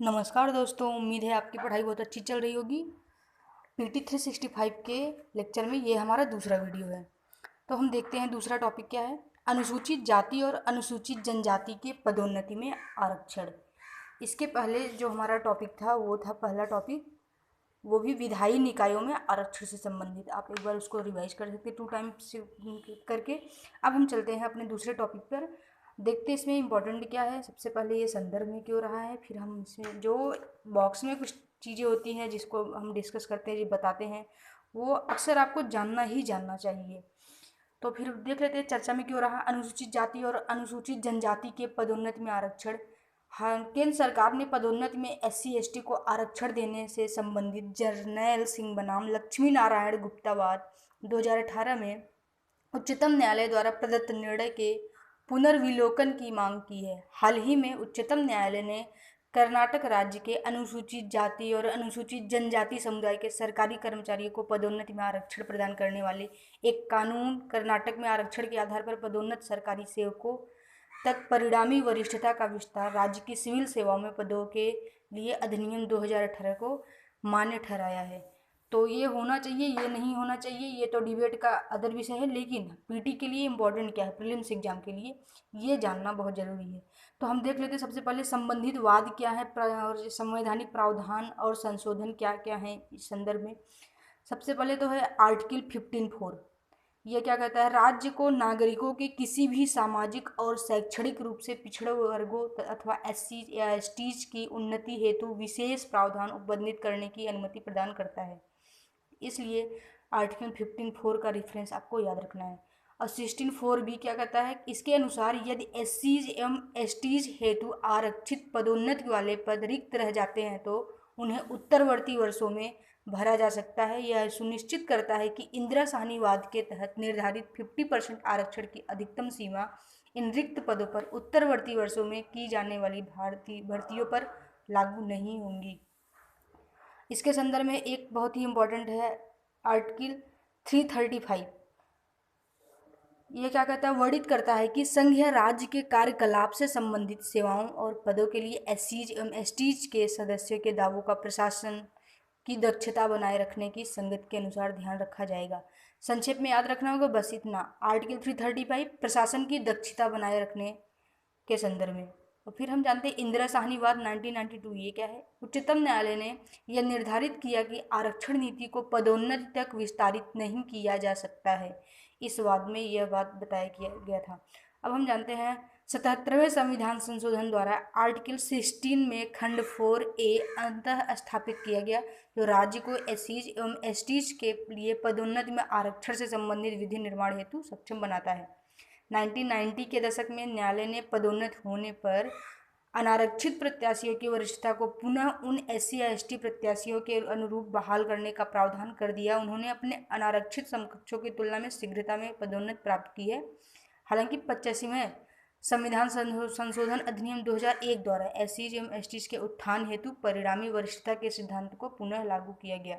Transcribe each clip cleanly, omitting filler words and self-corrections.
नमस्कार दोस्तों, उम्मीद है आपकी पढ़ाई बहुत अच्छी चल रही होगी। पीटी 365 के लेक्चर में ये हमारा दूसरा वीडियो है। तो हम देखते हैं दूसरा टॉपिक क्या है। अनुसूचित जाति और अनुसूचित जनजाति के पदोन्नति में आरक्षण। इसके पहले जो हमारा टॉपिक था वो था पहला टॉपिक, वो भी विधायी निकायों में आरक्षण से संबंधित। आप एक बार उसको रिवाइज कर सकते 2 टाइम्स करके। अब हम चलते हैं अपने दूसरे टॉपिक पर। देखते हैं इसमें इम्पोर्टेंट क्या है। सबसे पहले ये संदर्भ में क्यों रहा है, फिर हम इसमें जो बॉक्स में कुछ चीज़ें होती हैं जिसको हम डिस्कस करते हैं, ये बताते हैं, वो अक्सर आपको जानना ही जानना चाहिए। तो फिर देख लेते हैं चर्चा में क्यों रहा। अनुसूचित जाति और अनुसूचित जनजाति के पदोन्नति में आरक्षण। हाँ, केंद्र सरकार ने पदोन्नति में SC/ST को आरक्षण देने से संबंधित जर्नैल सिंह बनाम लक्ष्मी नारायण गुप्तावाद 2018 में उच्चतम न्यायालय द्वारा प्रदत्त निर्णय के पुनर्विलोकन की मांग की है। हाल ही में उच्चतम न्यायालय ने कर्नाटक राज्य के अनुसूचित जाति और अनुसूचित जनजाति समुदाय के सरकारी कर्मचारियों को पदोन्नति में आरक्षण प्रदान करने वाले एक कानून, कर्नाटक में आरक्षण के आधार पर पदोन्नत सरकारी सेवकों तक परिणामी वरिष्ठता का विस्तार, राज्य की सिविल सेवाओं में पदों के लिए अधिनियम 2018 को मान्य ठहराया है। तो ये होना चाहिए, ये नहीं होना चाहिए, ये तो डिबेट का अदर विषय है, लेकिन पीटी के लिए इम्पोर्टेंट क्या है, प्रीलिम्स एग्जाम के लिए ये जानना बहुत ज़रूरी है। तो हम देख लेते हैं सबसे पहले संबंधित वाद क्या है और संवैधानिक प्रावधान और संशोधन क्या क्या है इस संदर्भ में। सबसे पहले तो है आर्टिकल 15(4). यह क्या कहता है, राज्य को नागरिकों के किसी भी सामाजिक और शैक्षणिक रूप से पिछड़े वर्गों अथवा SC या STs की उन्नति हेतु विशेष प्रावधान उपबंधित करने की अनुमति प्रदान करता है। इसलिए आर्टिकल 15(4) का रेफरेंस आपको याद रखना है। और 16(4) भी क्या कहता है, इसके अनुसार यदि SCs एवं STs हेतु आरक्षित पदोन्नति वाले पद रिक्त रह जाते हैं तो उन्हें उत्तरवर्ती वर्षों में भरा जा सकता है। यह सुनिश्चित करता है कि इंदिरा साहनीवाद के तहत निर्धारित 50% आरक्षण की अधिकतम सीमा इन रिक्त पदों पर उत्तरवर्ती वर्षों में की जाने वाली भर्तियों पर लागू नहीं होंगी। इसके संदर्भ में एक बहुत ही इम्पोर्टेंट है आर्टिकल 335। ये क्या कहता है, वर्णित करता है कि संघ या राज्य के कार्यकलाप से संबंधित सेवाओं और पदों के लिए SCs एवं STs के सदस्यों के दावों का प्रशासन की दक्षता बनाए रखने की संगत के अनुसार ध्यान रखा जाएगा। संक्षेप में याद रखना होगा बस इतना, आर्टिकल 335 प्रशासन की दक्षता बनाए रखने के संदर्भ में। और फिर हम जानते हैं इंदिरा साहनीवाद 1992। ये क्या है, उच्चतम न्यायालय ने यह निर्धारित किया कि आरक्षण नीति को पदोन्नति तक विस्तारित नहीं किया जा सकता है। इस वाद में यह बात बताया गया था। अब हम जानते हैं 77वें संविधान संशोधन द्वारा आर्टिकल 16 में खंड 4A अंतः स्थापित किया गया, जो राज्य को SCs एवं STs के लिए पदोन्नति में आरक्षण से संबंधित विधि निर्माण हेतु सक्षम बनाता है। 1990 के दशक में न्यायालय ने पदोन्नत होने पर अनारक्षित प्रत्याशियों की वरिष्ठता को पुनः उन SC या ST प्रत्याशियों के अनुरूप बहाल करने का प्रावधान कर दिया। उन्होंने अपने अनारक्षित समकक्षों की तुलना में शीघ्रता में पदोन्नति प्राप्त की है। हालांकि 85वें संविधान संशोधन अधिनियम 2001 द्वारा SCs एवं STs के उत्थान हेतु परिणामी वरिष्ठता के सिद्धांत को पुनः लागू किया गया।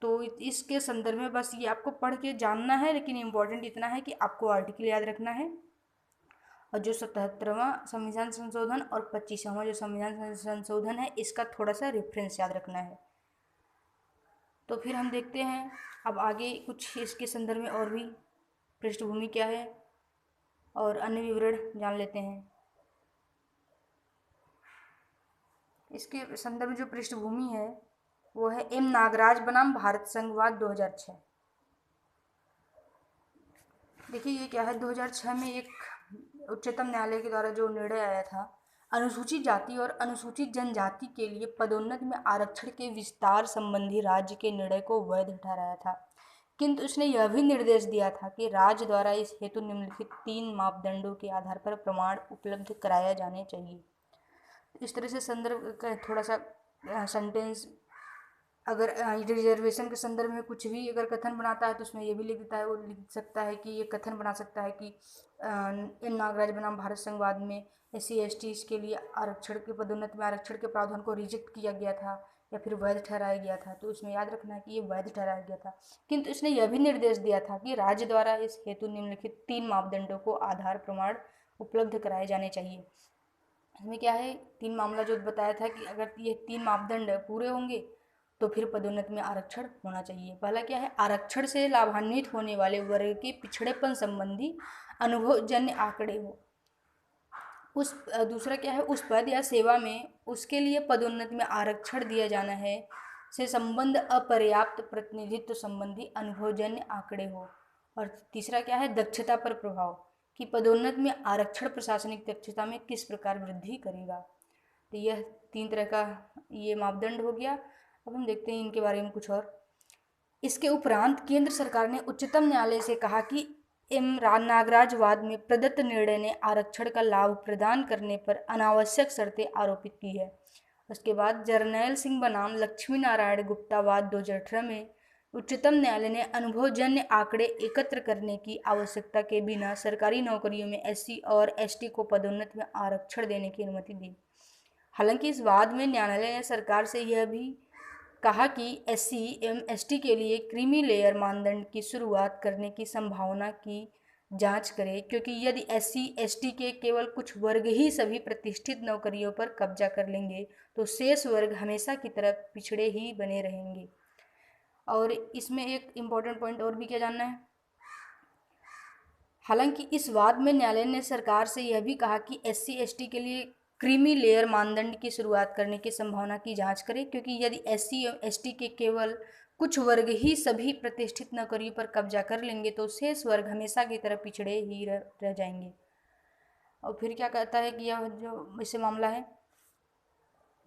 तो इसके संदर्भ में बस ये आपको पढ़ के जानना है, लेकिन इम्पोर्टेंट इतना है कि आपको आर्टिकल याद रखना है। और जो 77वां संविधान संशोधन और 25वां जो संविधान संशोधन है, इसका थोड़ा सा रेफरेंस याद रखना है। तो फिर हम देखते हैं अब आगे कुछ इसके संदर्भ में और भी पृष्ठभूमि क्या है और अन्य विवरण जान लेते हैं। इसके संदर्भ में जो पृष्ठभूमि है वो है M नागराज बनाम भारत संघवाद 2006। देखिए ये क्या है, 2006 में एक उच्चतम न्यायालय के द्वारा जो निर्णय आया था, अनुसूचित जाति और अनुसूचित जनजाति के लिए पदोन्नति में आरक्षण के विस्तार संबंधी राज्य के निर्णय को वैध ठहराया था, किंतु उसने यह भी निर्देश दिया था कि राज्य द्वारा इस हेतु निम्नलिखित 3 मापदंडों के आधार पर प्रमाण उपलब्ध कराया जाने चाहिए। इस तरह से संदर्भ का थोड़ा सा सेंटेंस, अगर रिजर्वेशन के संदर्भ में कुछ भी अगर कथन बनाता है तो उसमें ये भी लिख देता है, वो लिख सकता है कि ये कथन बना सकता है कि एम नागराज बनाम भारत संघवाद में SC STs के लिए आरक्षण के पदोन्नति में आरक्षण के प्रावधान को रिजेक्ट किया गया था या फिर वैध ठहराया गया था। तो उसमें याद रखना है कि ये वैध ठहराया गया था, किंतु इसने यह भी निर्देश दिया था कि राज्य द्वारा इस हेतु निम्नलिखित 3 मापदंडों को आधार प्रमाण उपलब्ध कराए जाने चाहिए। इसमें क्या है, 3 मामला जो बताया था कि अगर ये 3 मापदंड पूरे होंगे तो फिर पदोन्नति में आरक्षण होना चाहिए। पहला क्या है, आरक्षण से लाभान्वित होने वाले वर्ग के पिछड़ेपन संबंधी अनुभवजन्य आंकड़े हो। उस दूसरा क्या है, उस पद या सेवा में उसके लिए पदोन्नति में आरक्षण दिया जाना है से संबंध अपर्याप्त प्रतिनिधित्व संबंधी अनुभवजन्य आंकड़े हो। और तीसरा क्या है, दक्षता पर प्रभाव, कि पदोन्नति में आरक्षण प्रशासनिक दक्षता में किस प्रकार वृद्धि करेगा। तो यह 3 तरह का ये मापदंड हो गया। अब हम देखते हैं इनके बारे में कुछ और। इसके उपरांत केंद्र सरकार ने उच्चतम न्यायालय से कहा कि नागराजवाद में प्रदत्त निर्णय ने आरक्षण का लाभ प्रदान करने पर अनावश्यक शर्तें आरोपित की है। उसके बाद जर्नैल सिंह बनाम लक्ष्मी नारायण गुप्ता वाद 2018 में उच्चतम न्यायालय ने अनुभवजन्य आंकड़े एकत्र करने की आवश्यकता के बिना सरकारी नौकरियों में SC और ST को पदोन्नति में आरक्षण देने की अनुमति दी। हालांकि इस वाद में न्यायालय ने सरकार से यह भी कहा कि SC एवं ST के लिए क्रीमी लेयर मानदंड की शुरुआत करने की संभावना की जांच करे, क्योंकि यदि SC ST के केवल कुछ वर्ग ही सभी प्रतिष्ठित नौकरियों पर कब्जा कर लेंगे तो शेष वर्ग हमेशा की तरह पिछड़े ही बने रहेंगे। और इसमें एक इम्पॉर्टेंट पॉइंट और भी क्या जानना है, हालांकि इस वाद में न्यायालय ने सरकार से यह भी कहा कि SC ST के लिए क्रीमी लेयर मानदंड की शुरुआत करने की संभावना की जांच करें, क्योंकि यदि SC और ST के केवल कुछ वर्ग ही सभी प्रतिष्ठित नौकरियों पर कब्जा कर लेंगे तो शेष वर्ग हमेशा की तरह पिछड़े ही रह जाएंगे। और फिर क्या कहता है कि यह जो इससे मामला है,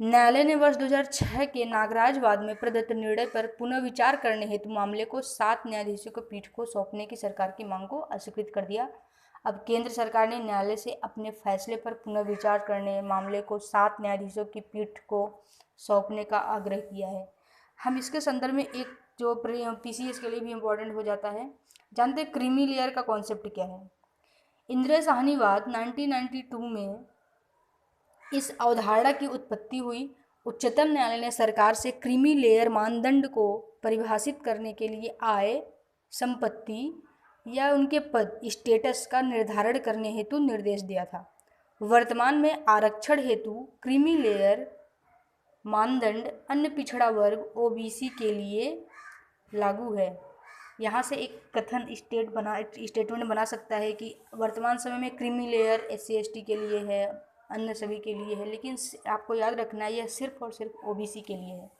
न्यायालय ने वर्ष 2006 के नागराजवाद में प्रदत्त निर्णय पर पुनः विचार करने हेतु मामले को 7 न्यायाधीशों की पीठ को सौंपने की सरकार की मांग को अस्वीकृत कर दिया। अब केंद्र सरकार ने न्यायालय से अपने फैसले पर पुनः विचार करने मामले को 7 न्यायाधीशों की पीठ को सौंपने का आग्रह किया है। हम इसके संदर्भ में एक जो PCS के लिए भी इम्पोर्टेंट हो जाता है, जानते हैं क्रीमी लेयर का कॉन्सेप्ट क्या है। इंदिरा साहनीवाद 1992 में इस अवधारणा की उत्पत्ति हुई। उच्चतम न्यायालय ने सरकार से क्रीमी लेयर मानदंड को परिभाषित करने के लिए आय, संपत्ति या उनके पद स्टेटस का निर्धारण करने हेतु निर्देश दिया था। वर्तमान में आरक्षण हेतु क्रीमी लेयर मानदंड अन्य पिछड़ा वर्ग OBC के लिए लागू है। यहाँ से एक कथन स्टेटमेंट बना सकता है कि वर्तमान समय में क्रीमी लेयर SC ST के लिए है, अन्य सभी के लिए है, लेकिन आपको याद रखना है यह सिर्फ और सिर्फ OBC के लिए है।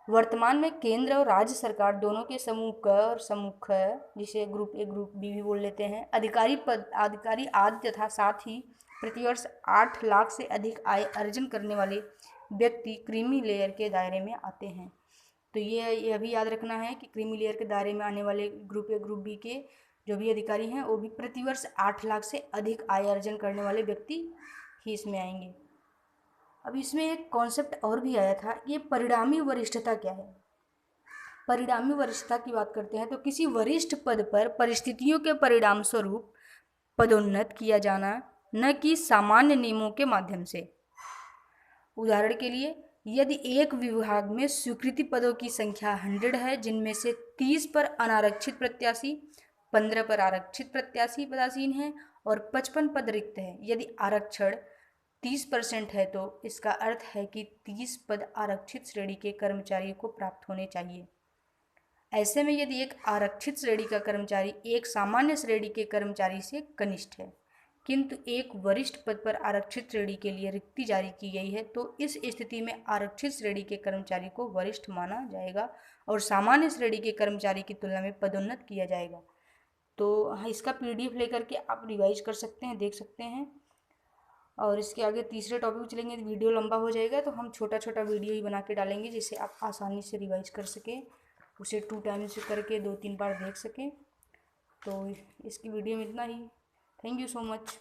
वर्तमान में केंद्र और राज्य सरकार दोनों के समूह क और समूह ख, जिसे ग्रुप A ग्रुप B भी बोल लेते हैं, अधिकारी आदि तथा साथ ही प्रतिवर्ष 8 लाख से अधिक आय अर्जन करने वाले व्यक्ति क्रीमी लेयर के दायरे में आते हैं। तो यह भी याद रखना है कि क्रीमी लेयर के दायरे में आने वाले ग्रुप A ग्रुप B के जो भी अधिकारी हैं वो भी प्रतिवर्ष 8 लाख से अधिक आय अर्जन करने वाले व्यक्ति ही इसमें आएंगे। अब इसमें एक कॉन्सेप्ट और भी आया था, ये परिणामी वरिष्ठता क्या है। परिणामी वरिष्ठता की बात करते हैं तो किसी वरिष्ठ पद पर परिस्थितियों के परिणाम स्वरूप पदोन्नत किया जाना, न कि सामान्य नियमों के माध्यम से। उदाहरण के लिए, यदि एक विभाग में स्वीकृति पदों की संख्या 100 है, जिनमें से 30 पर अनारक्षित प्रत्याशी, 15 पर आरक्षित प्रत्याशी पदासीन हैं और 55 पद रिक्त हैं। यदि आरक्षण 30% है तो इसका अर्थ है कि 30 पद आरक्षित श्रेणी के कर्मचारियों को प्राप्त होने चाहिए। ऐसे में यदि एक आरक्षित श्रेणी का कर्मचारी एक सामान्य श्रेणी के कर्मचारी से कनिष्ठ है, किंतु एक वरिष्ठ पद पर आरक्षित श्रेणी के लिए रिक्ति जारी की गई है, तो इस स्थिति में आरक्षित श्रेणी के कर्मचारी को वरिष्ठ माना जाएगा और सामान्य श्रेणी के कर्मचारी की तुलना में पदोन्नत किया जाएगा। तो इसका PDF लेकर के आप रिवाइज कर सकते हैं, देख सकते हैं। और इसके आगे तीसरे टॉपिक चलेंगे तो वीडियो लंबा हो जाएगा, तो हम छोटा छोटा वीडियो ही बना के डालेंगे जिससे आप आसानी से रिवाइज कर सकें, उसे 2 टाइम्स करके 2-3 बार देख सकें। तो इसकी वीडियो में इतना ही। Thank you so much.